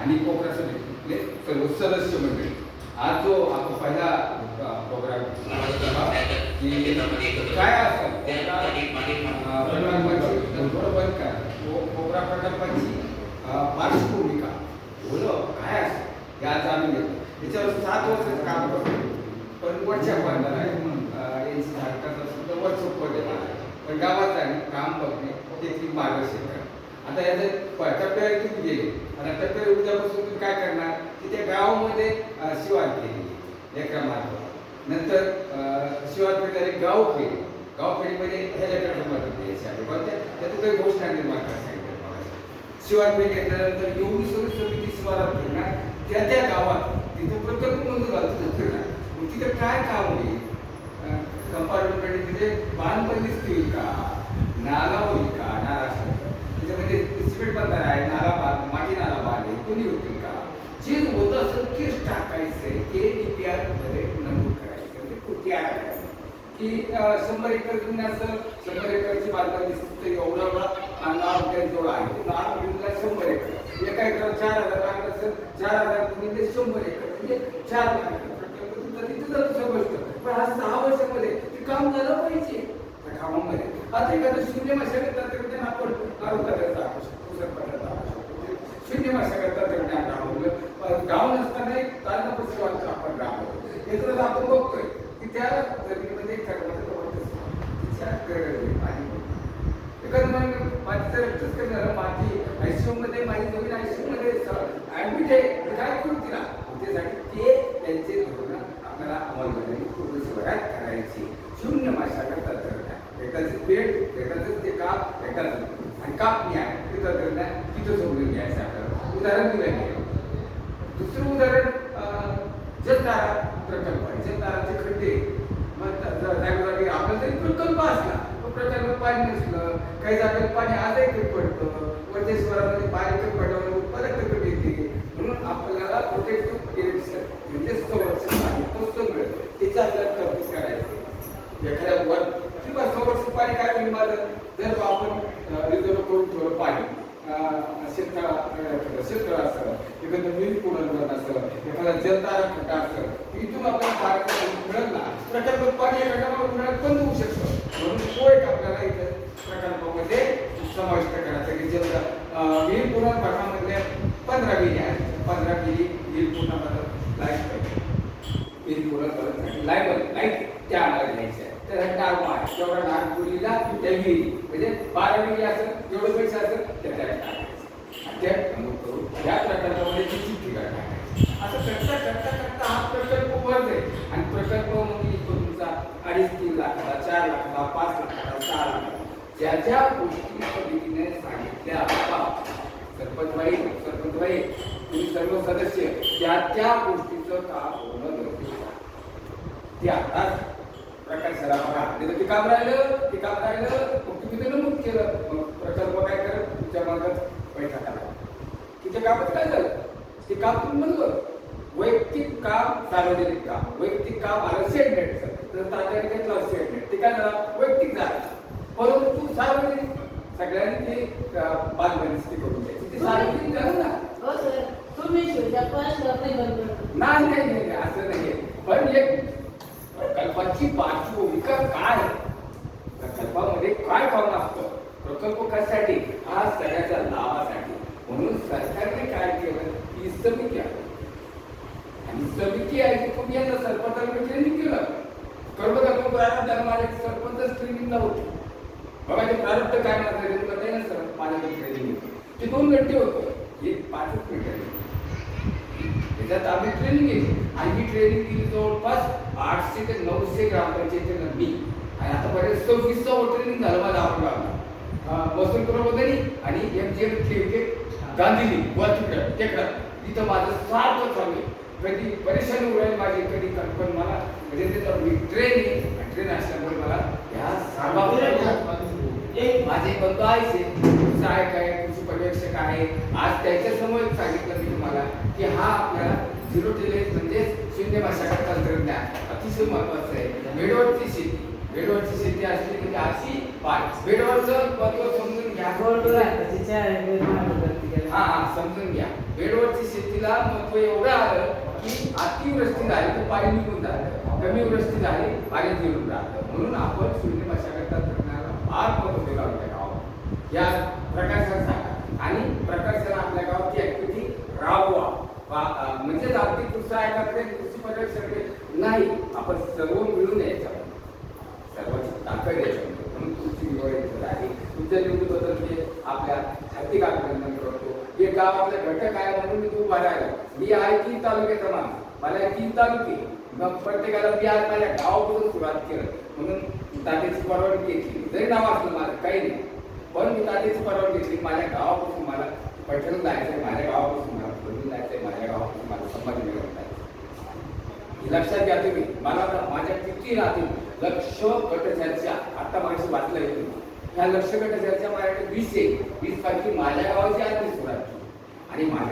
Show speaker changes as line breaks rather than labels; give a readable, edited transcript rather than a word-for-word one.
आणि कोकणा समितीतले सर्व सदस्य मंडळी. आज जो आपण पहिला प्रोग्राम की काय असेल बरोबर का कोकणा प्रकल्पाची पार्श्वभूमिका बोलं काय असेल हे आज आम्ही घेतो. त्याच्यावर 7 वर्षाचं काम करतो, पण वरच्या पडणार आहे यांची झाडकाचा सुद्धा वरचं पडलेलं आहे. पण गावात जाणे काम बघणे ते मार्गदर्शन करा. आता याचं टप्प्यावर तुम्ही गेले आणि टप्प्यावर उद्यापासून तुम्ही काय करणार की त्या गावामध्ये शिवार केली लेकरा मार्ग, नंतर शिवार केल्याने गाव केले. गावखेडीमध्ये ह्या लेकरांना मदत द्यायची आहे पण त्यातून काही घोषणा निर्माण करायला सांगितलं. शिवार पेठ घेतल्यानंतर एवढी सगळी समिती शिवारात फिरणार, त्या गावात तिथे प्रकल्प मंजूर झाला तिथे फिरणार. मग तिथे काय काम होईल? कंपार्टमेंट तिथे बांधबंदी होईल का, नाला होईल का, नाला त्याच्यामध्ये सिमेंट बंधारा आहे, नाला बांध माती नाला बांधे कोणी होतील का, जे होतं असं तेच टाकायचंय. ते DPR मध्ये नमूद करायचं म्हणजे कृती आहे की 100 एकर जमीन असं 100 एकरची बांधकाम एवढा नाव जोड आहे. नाव घेऊन 100 एकर, एका एकर 4000 लागत असेल 4000 म्हणजे 100 एकर म्हणजे 4 लाख पण आज 6 वर्षामध्ये ते काम झालं पाहिजे त्या कामामध्ये. आता एखादं शून्य मशागत तंत्रज्ञान आपण आरोग्याला दाखवू शकतो, शून्य मशागत तंत्रज्ञान राबवलं. गाव नसताना एक तालुका आपण राबवलं. हे तर आपण बघतोय की त्या जमिनीमध्ये मातीचं रक्तच कमी झालं. माती ICU मध्ये माझी जमीन ICU मध्ये ऍडमिट आहे, काय करू तिला त्यासाठी ते त्यांचे धोरण आपल्याला अंमलबजावणी पूर्ण शहरात करायची. शून्य मशागत तंत्रज्ञान, एकाचं पेट एकाचं ते काप एकाचं आणि कापणी आहे ते तंत्रज्ञान तिथं समजून घ्यायचं आपल्याला. उदाहरण दिलं गेलं. दुसरं उदाहरण जलधारा प्रकल्प आहे. जलधाराचे खड्डे जागोजागी आपला जरी प्रकल्प असला तो प्रकल्प पाणी नसलं, काही जागेत पाणी आजही कमी पडतं, वरच्या शहरामध्ये पाणी कमी पडल्यावर उत्पादक कमी येते. म्हणून आपल्याला प्रोटेक्टिव्ह इरिगेशन म्हणजे संरक्षण पाणी पुस्तक मिळतं, त्याची आपल्याला तरतूद करायची. एखाद्या वर किंवा संरक्षण पाणी काय होईल माझं जर आपण रिझर्व करून ठेवलं पाणी शेतकरी असं एखादं विहीर पुनर्वसन असं एखादा जलधारा खड्डा असं इथून आपल्याला पाणी मिळत ना प्रकल्प पाणी एखाद्या उन्हाळ्यात बंद होऊ शकतं. म्हणून तो एक आपल्याला इथं प्रकल्पामध्ये समाविष्ट करायचा की विहीर पुनर्भरणामधल्या 15 विहिरी आहेत. 15 विहीर पुनर्भरण लाईट पाहिजे, विहीर पुनर्भरण लाईट त्या आम्हाला घ्यायच्या. तर डाग आहे जेवढा नागपुरीला त्या विहिरी म्हणजे 12 विहिरी असेल जेवढं पैसे असेल त्याला टाकायचं. या प्रकल्पामध्ये किती ठिकाण टाकायचं असं करता करता करता हा प्रकल्प वर जाईल. आणि प्रकल्प म्हणजे तुमचा 2.5-3 लाखाला 4 लाखाला 5 लाखाला 6 लाखाला ज्या ज्या गोष्टी समितीने सांगितल्या सरपंचबाई तुम्ही सर्व सदस्य त्या गोष्टीचं काम होणं गरजेचं आहे. ते आताच प्रकाश सराफा ते काम राहिलं मग तुम्ही ते नमूद केलं. मग प्रकल्प काय करत तुमच्या मार्गात पैसा टाका. तुमच्या कामात काय झालं ते काम तुम्ही म्हणलं. वैयक्तिक काम सार्वजनिक काम, वैयक्तिक काम आलं शेडनेटचं तर तात्याने घेतलं शेडनेट ते काय झालं वैयक्तिक झालं. परंतु सार्वजनिक सगळ्यांनी ते बांधकाम करून द्यायची ते सार्वजनिक झालं ना. नाही असं नाही. पण एक प्रकल्पाची पार्श्वभूमिका काय, प्रकल्पामध्ये काय काम असतं, प्रकल्प कशासाठी हा सगळ्याच्या लाभासाठी. म्हणून सरकारने काय केलं ही समिती आहे आणि समिती आहे की तुम्ही यांना सरपंचाला ट्रेनिंग केलं. कर्मचारी प्रारंभ माझ्या सरपंच ट्रेनिंगला होते बघा. ते प्रारंभ काय माझं सर माझ्याकडे ट्रेनिंग ते 2 घंटे होतं, हे 5 मिनिटं. त्याच्यात आम्ही ट्रेनिंग घेतली आणि ही ट्रेनिंग दिली जवळपास 800 ते 900 ग्रामपंचायतीला मी. आणि आतापर्यंत 26वा ट्रेनिंग झालं माझं आपलं वसूल प्रबोधनी आणि MGM गांधीजी वरतीकडं टेकडं तिथं माझं सारखं चालू आहे. कधी परेशानी उडाली माझी कधी पण मला म्हणजे मी ट्रेन असल्यामुळे मला ह्या माझे बंधू आहे सहाय्यक आहे कृषी पर्यवेक्षक आहे. आज त्याच्यासमोर सांगितलं मी तुम्हाला की हा आपल्याला 0 टिलेज म्हणजे शून्य मशागत तंत्रज्ञान अतिशय महत्वाचं आहे. बेडवरची शेती असली म्हणजे अशी बेडवरचं महत्व समजून घ्या. हा हा समजून घ्या. बेडवरची शेतीला महत्व एवढं आलं की अतिवृष्टी झाली तर पाणी निघून जातं, कमी वृष्टी झाली पाणी जिरून राहतं. म्हणून आपण शून्य मशागत तंत्रज्ञानाला फार महत्व दिलं आपल्या गावात. या प्रकाशन सांगा आणि प्रकाशन आपल्या गावाची ऍक्टिव्हिटी राबवा. म्हणजे जागतिक कृषी आयोगाकडे कृषी पर्यवेक्षकडे नाही, आपण सर्व मिळून यायचं, सर्वांची ताकद याच्यामध्ये. म्हणून तुमची निवड इथं आहे. तुमच्या निवडीबद्दल मी आपल्या हार्दिक अभिनंदन करतो. हे गाव आपलं घटक आहे म्हणून मी उभा राहिलो. मी आहे 3 तालुक्याचा माणूस, मला 3 तालुके, मग प्रत्येकाला मी आज माझ्या गावापासून सुरुवात केलं. म्हणून तात्याची परवानगी घेतली, जरी नाव असलं माझं काही नाही, पण मी तात्याची परवानगी घेतली. माझ्या गावापासून मला पैठण जायचंय, माझ्या गावापासून मला फलटण जायचंय, माझ्या गावापासून मला संभाजीनगर जायचं. लक्षात घ्या तुम्ही, मला माझ्या किती राहतील लक्ष गट चर्चा, आता माझी वाचलं येतो. ह्या लक्ष गट चर्चा माझ्याकडे 20 आहे. 20 पैकी माझ्या गावाची आज मी सुरुवात केली आणि माझ्या